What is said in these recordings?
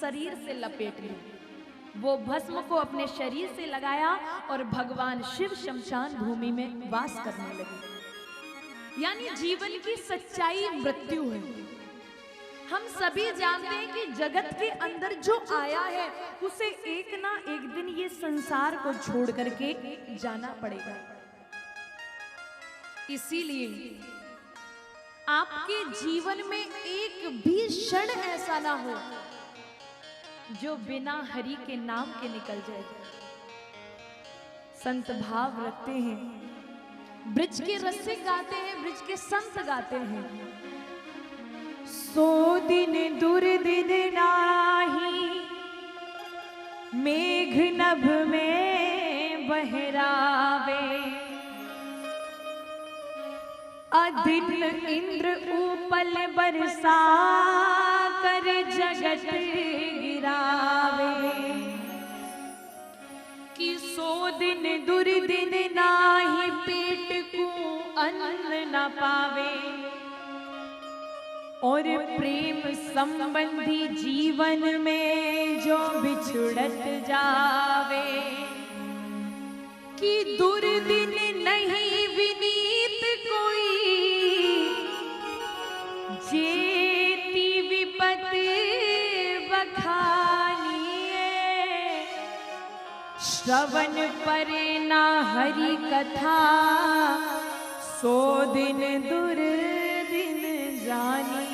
शरीर से लपेट ली। वो भस्म को अपने शरीर से लगाया और भगवान शिव शमशान भूमि में वास करने लगे। यानी जीवन की सच्चाई मृत्यु है। हम सभी जानते हैं कि जगत के अंदर जो आया है उसे एक ना एक दिन ये संसार को छोड़ करके जाना पड़ेगा। इसीलिए आपके जीवन में एक भी क्षण ऐसा ना हो जो बिना हरि के नाम के निकल जाए। संत भाव रखते हैं, ब्रज के रसिक गाते हैं, ब्रज के संत गाते हैं। सो दिन दुर्दिन नाही, मेघ नभ में बहरावे, अदिन इंद्र उपल बरसा कर जगत गिरावे। कि सो दिन दुर्दिन नाही, पेट को अन्न न पावे, और प्रेम संबंधी जीवन में जो बिछुड़त जावे। कि दुर्दिन नहीं विनीत कोई, जेती विपत बखानिए, श्रवण परे ना हरि कथा, सो दिन दुर्दिन जानिए।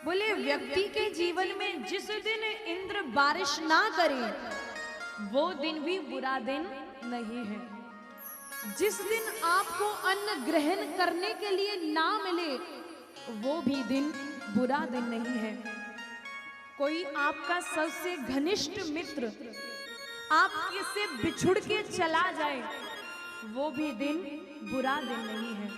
बोले व्यक्ति के जीवन में जिस दिन इंद्र बारिश ना करे वो दिन भी बुरा दिन नहीं है। जिस दिन आपको अन्न ग्रहण करने के लिए ना मिले वो भी दिन बुरा दिन नहीं है। कोई आपका सबसे घनिष्ठ मित्र आपके से बिछुड़ के चला जाए वो भी दिन बुरा दिन नहीं है।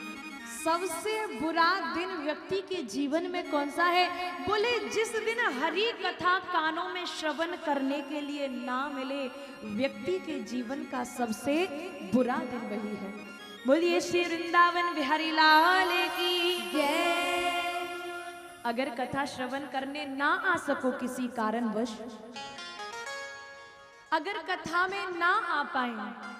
सबसे बुरा दिन व्यक्ति के जीवन में कौन सा है? बोले जिस दिन हरि कथा कानों में श्रवण करने के लिए ना मिले, व्यक्ति के जीवन का सबसे बुरा दिन वही है। बोलिए श्री वृंदावन बिहारी लाल की जय। अगर कथा श्रवण करने ना आ सको किसी कारणवश, अगर कथा में ना आ पाए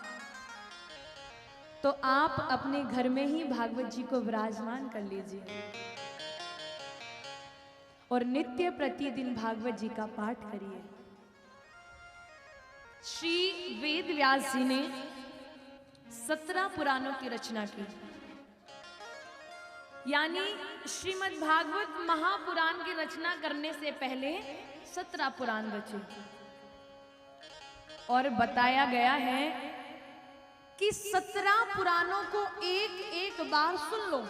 तो आप अपने घर में ही भागवत जी को विराजमान कर लीजिए और नित्य प्रतिदिन भागवत जी का पाठ करिए। श्री वेद व्यास जी ने 17 पुराणों की रचना की, यानी श्रीमद् भागवत महापुराण की रचना करने से पहले 17 पुराण रचे। और बताया गया है कि 17 पुराणों को एक एक बार सुन लो।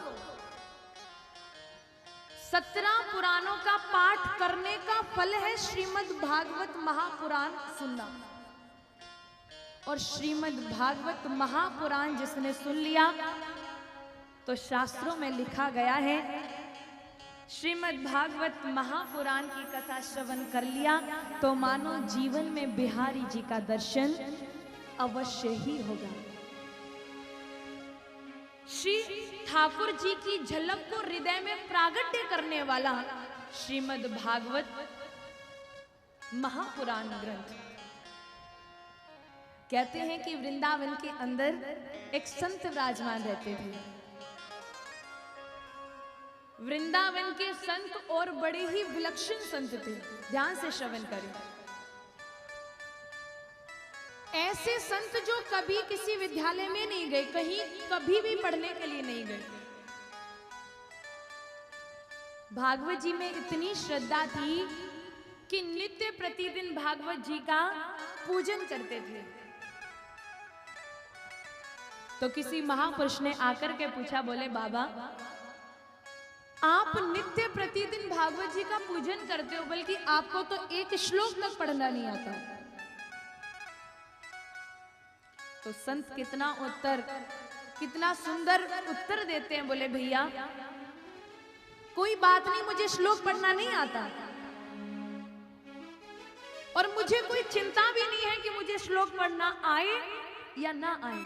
17 पुराणों का पाठ करने का फल है श्रीमद् भागवत महापुराण सुनना। और श्रीमद् भागवत महापुराण जिसने सुन लिया तो शास्त्रों में लिखा गया है, श्रीमद् भागवत महापुराण की कथा श्रवण कर लिया तो मानो जीवन में बिहारी जी का दर्शन अवश्य ही होगा। श्री ठाकुर जी की झलक को हृदय में प्रागट्य करने वाला श्रीमद् भागवत महापुराण ग्रंथ। कहते हैं कि वृंदावन के अंदर एक संत विराजमान रहते थे। वृंदावन के संत और बड़े ही विलक्षण संत थे। ध्यान से श्रवण करें। ऐसे संत जो कभी किसी विद्यालय में नहीं गए, कहीं कभी भी पढ़ने के लिए नहीं गए। भागवत जी में इतनी श्रद्धा थी कि नित्य प्रतिदिन भागवत जी का पूजन करते थे। तो किसी महापुरुष ने आकर के पूछा, बोले बाबा आप नित्य प्रतिदिन भागवत जी का पूजन करते हो, बल्कि आपको तो एक श्लोक तक पढ़ना नहीं आता। तो संत कितना सुंदर उत्तर देते हैं। बोले भैया कोई बात नहीं, मुझे श्लोक पढ़ना नहीं आता और मुझे कोई चिंता भी नहीं है कि मुझे श्लोक पढ़ना आए या ना आए,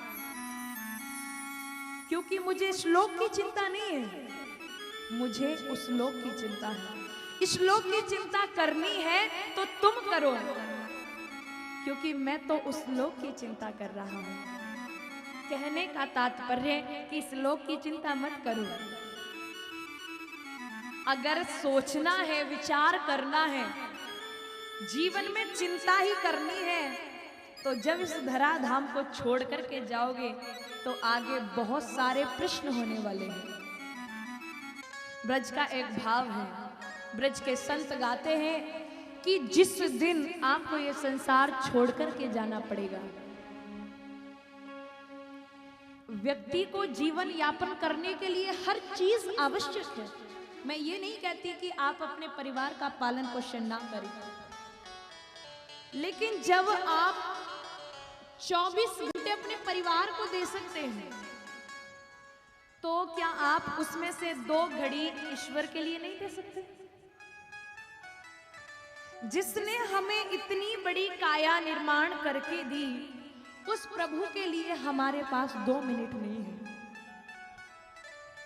क्योंकि मुझे श्लोक की चिंता नहीं है, मुझे उस श्लोक की चिंता है। इस लोक की चिंता करनी है तो तुम करो, क्योंकि मैं तो उस लोक की चिंता कर रहा हूं। कहने का तात्पर्य कि इस लोक की चिंता मत करो। अगर सोचना है, विचार करना है, जीवन में चिंता ही करनी है, तो जब इस धराधाम को छोड़ करके जाओगे तो आगे बहुत सारे प्रश्न होने वाले हैं। ब्रज का एक भाव है, ब्रज के संत गाते हैं कि जिस दिन आपको ये संसार छोड़ करके जाना पड़ेगा, व्यक्ति को जीवन यापन करने के लिए हर चीज आवश्यक है। मैं ये नहीं कहती कि आप अपने परिवार का पालन पोषण ना करें, लेकिन जब आप 24 घंटे अपने परिवार को दे सकते हैं, तो क्या आप उसमें से 2 घड़ी ईश्वर के लिए नहीं दे सकते? जिसने हमें इतनी बड़ी काया निर्माण करके दी, उस प्रभु के लिए हमारे पास 2 मिनट नहीं है।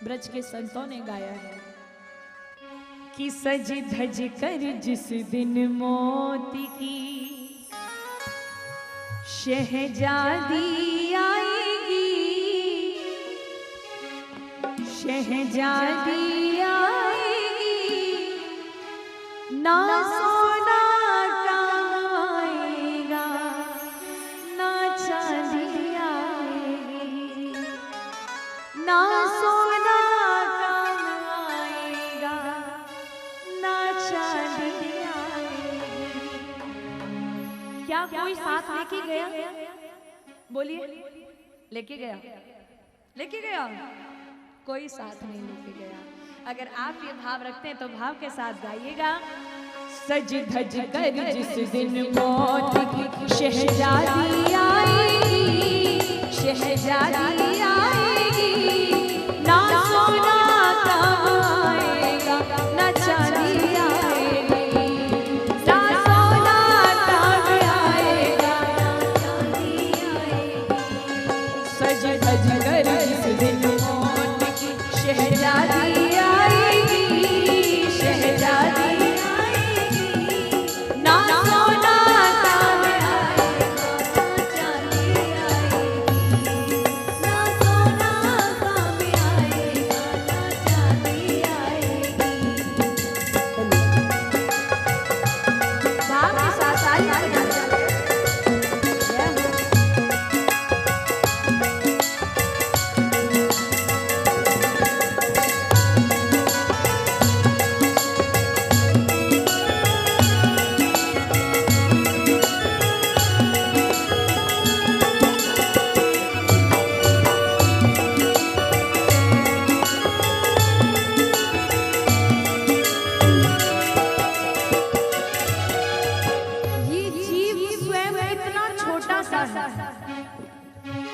ब्रज के संतों ने गाया है कि सज धज कर जिस दिन मौत की शहजादी आएगी, शहजादी आएगी, ना सोना काम आएगा, ना चांदी आएगी, ना सोना काम आएगा, ना चांदी आएगी। क्या कोई साथ लेके गया? बोलिए, लेके गया? लेके गया? कोई साथ नहीं लेके गया। अगर आप ये भाव रखते हैं तो भाव के साथ गाइएगा। सज धज कर जिस दिन मौत की शहजादी आएगी, शहजादी आएगी, ना सोना काम आएगा, ना चांदी आएगी, ना सोना काम आएगा, ना चांदी आएगी। सज धज कर जिस दिन मौत की शहजादी आएगी, शहजादी आएगी, ना सोना काम आएगा, ना चांदी आएगी, ना सोना काम आएगा, ना चांदी आएगी। भाव के साथ आइए।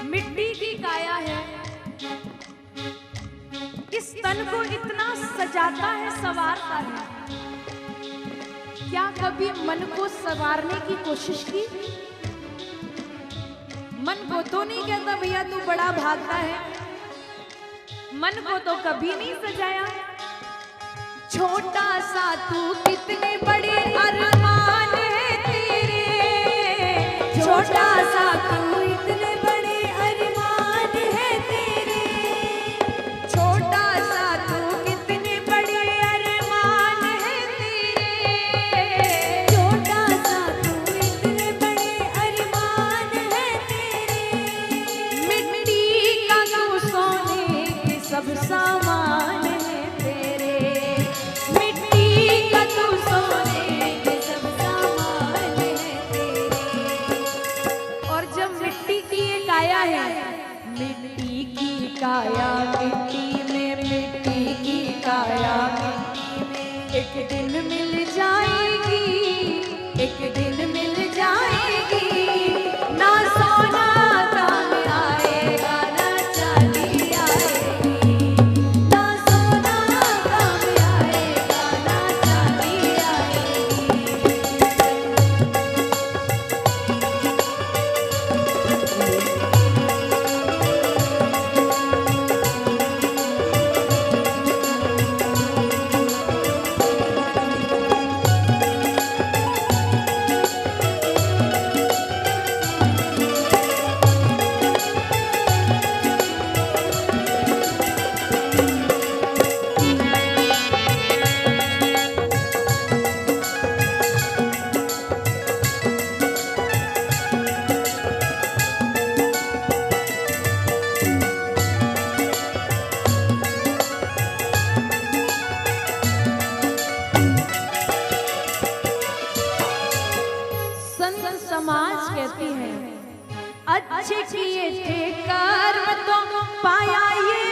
मिट्टी की काया है, इस तन को इतना सजाता है, संवारता है। क्या कभी मन को संवारने की कोशिश की? मन को तो नहीं कहता भैया तू बड़ा भागता है, मन को तो कभी नहीं सजाया। छोटा सा तू कितने बड़े अरमान है तेरे, छोटा सा तू इतने बड़े अरमान है तेरे, छोटा सा तू कितने बड़े अरमान है तेरे, छोटा सा तू इतने बड़े अरमान है तेरे। मिट्टी का तू सोने के सब सामान है तेरे, मिट्टी का तू सोने के सब सामान है तेरे। और जब मिट्टी की ये काया है, मिट्टी की काया मिट्टी में, मिट्टी की काया मिट्टी में एक दिन मिल जाएगी, एक दिन मिल जाएगी। ना सोना काम आएगा, ना चांदी आएगी, ना सोना काम आएगा, ना चांदी आएगी। समाज कहती है, अच्छे किए थे कर्म तो पाया ये